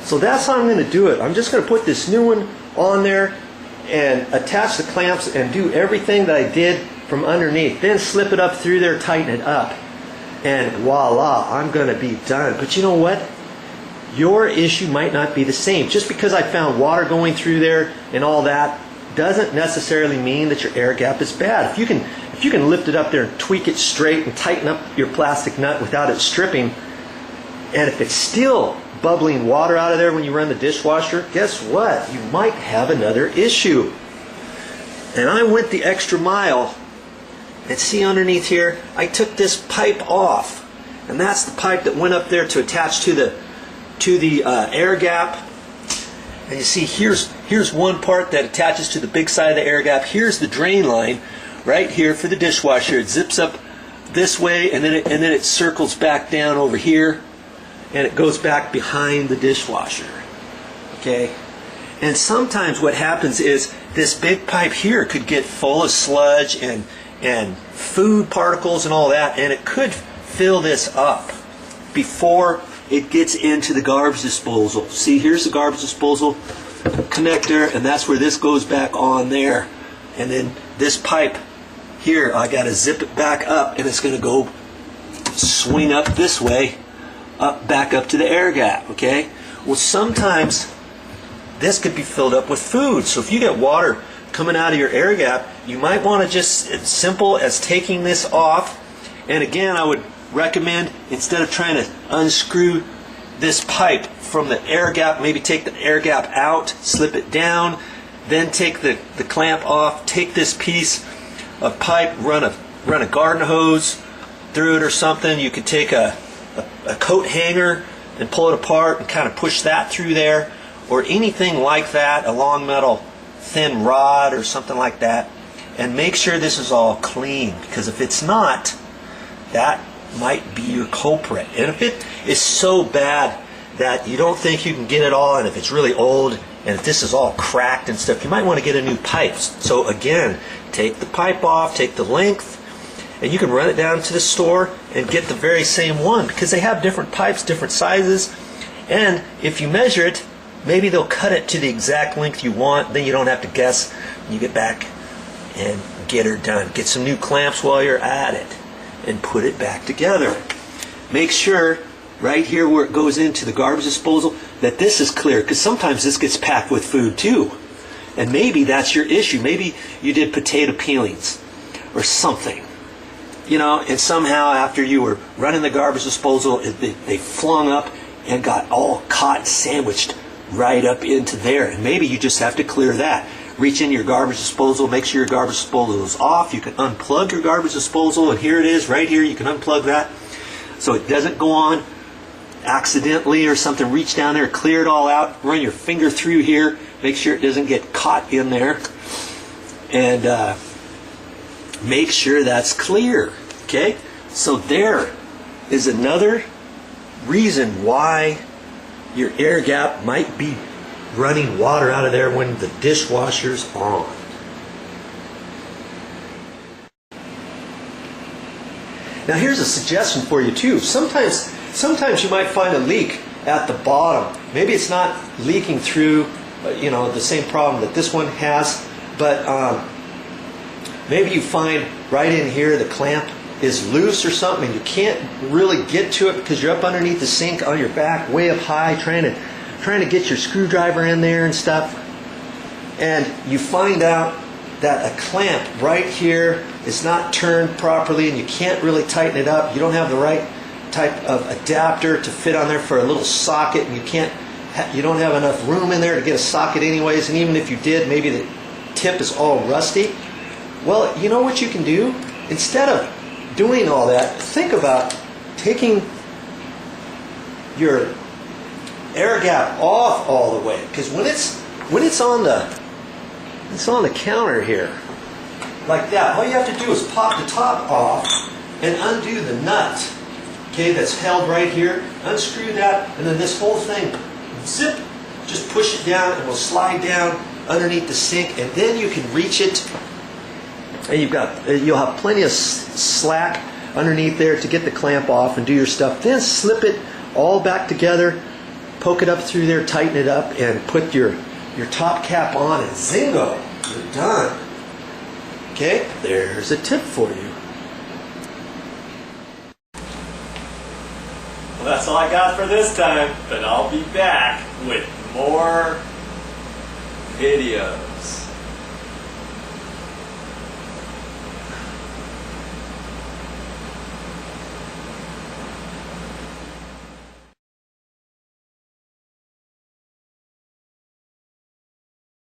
So that's how I'm going to do it. I'm just going to put this new one on there and attach the clamps and do everything that I did from underneath. Then slip it up through there, tighten it up, and voila, I'm going to be done. But you know what? Your issue might not be the same. Just because I found water going through there and all that doesn't necessarily mean that your air gap is bad. If you can lift it up there and tweak it straight and tighten up your plastic nut without it stripping, and if it's still bubbling water out of there when you run the dishwasher, guess what? You might have another issue. And I went the extra mile, and see underneath here, I took this pipe off, and that's the pipe that went up there to attach to the air gap. And you see, here's one part that attaches to the big side of the air gap. Here's the drain line right here for the dishwasher. It zips up this way, and then it circles back down over here, and it goes back behind the dishwasher. Okay? And sometimes what happens is this big pipe here could get full of sludge and food particles and all that, and it could fill this up before it gets into the garbage disposal. See, here's the garbage disposal connector, and that's where this goes back on there. And then this pipe here, I got to zip it back up, and it's going to go swing up this way, back up to the air gap. Okay? Well, sometimes this could be filled up with food. So if you get water coming out of your air gap, you might want to just, as simple as taking this off. And again, I would recommend, instead of trying to unscrew this pipe from the air gap, maybe take the air gap out, slip it down, then take the clamp off, take this piece of pipe, run a garden hose through it or something. You could take a coat hanger and pull it apart and kind of push that through there, or anything like that, a long metal thin rod or something like that, and make sure this is all clean, because if it's not, that might be your culprit. And if it is so bad that you don't think you can get it all, and if it's really old, and if this is all cracked and stuff, you might want to get a new pipe. So again, take the pipe off, take the length, and you can run it down to the store and get the very same one, because they have different pipes, different sizes, and if you measure it, maybe they'll cut it to the exact length you want. Then you don't have to guess when you get back and get her done. Get some new clamps while you're at it and put it back together. Make sure right here where it goes into the garbage disposal that this is clear, because sometimes this gets packed with food too. And maybe that's your issue. Maybe you did potato peelings or something, you know, and somehow after you were running the garbage disposal, they flung up and got all caught and sandwiched right up into there. And maybe you just have to clear that. Reach in your garbage disposal, make sure your garbage disposal is off. You can unplug your garbage disposal, and here it is right here. You can unplug that so it doesn't go on accidentally or something. Reach down there, clear it all out, run your finger through here, make sure it doesn't get caught in there, and make sure that's clear. Okay? So there is another reason why your air gap might be running water out of there when the dishwasher's on. Now here's a suggestion for you too. Sometimes you might find a leak at the bottom. Maybe it's not leaking through, the same problem that this one has, but maybe you find right in here the clamp is loose or something, and you can't really get to it because you're up underneath the sink on your back, way up high, trying to get your screwdriver in there and stuff. And you find out that a clamp right here is not turned properly, and you can't really tighten it up. You don't have the right type of adapter to fit on there for a little socket, and you don't have enough room in there to get a socket anyways, and even if you did, maybe the tip is all rusty. Well, you know what you can do? Instead of doing all that, think about taking your air gap off all the way, because when it's on the counter here like that, all you have to do is pop the top off and undo the nut, okay, that's held right here. Unscrew that, and then this whole thing, zip, just push it down, and it will slide down underneath the sink, and then you can reach it, and you'll have plenty of slack underneath there to get the clamp off and do your stuff. Then slip it all back together poke it up through there, tighten it up, and put your top cap on, and zingo, you're done. Okay, there's a tip for you. Well, that's all I got for this time, but I'll be back with more videos.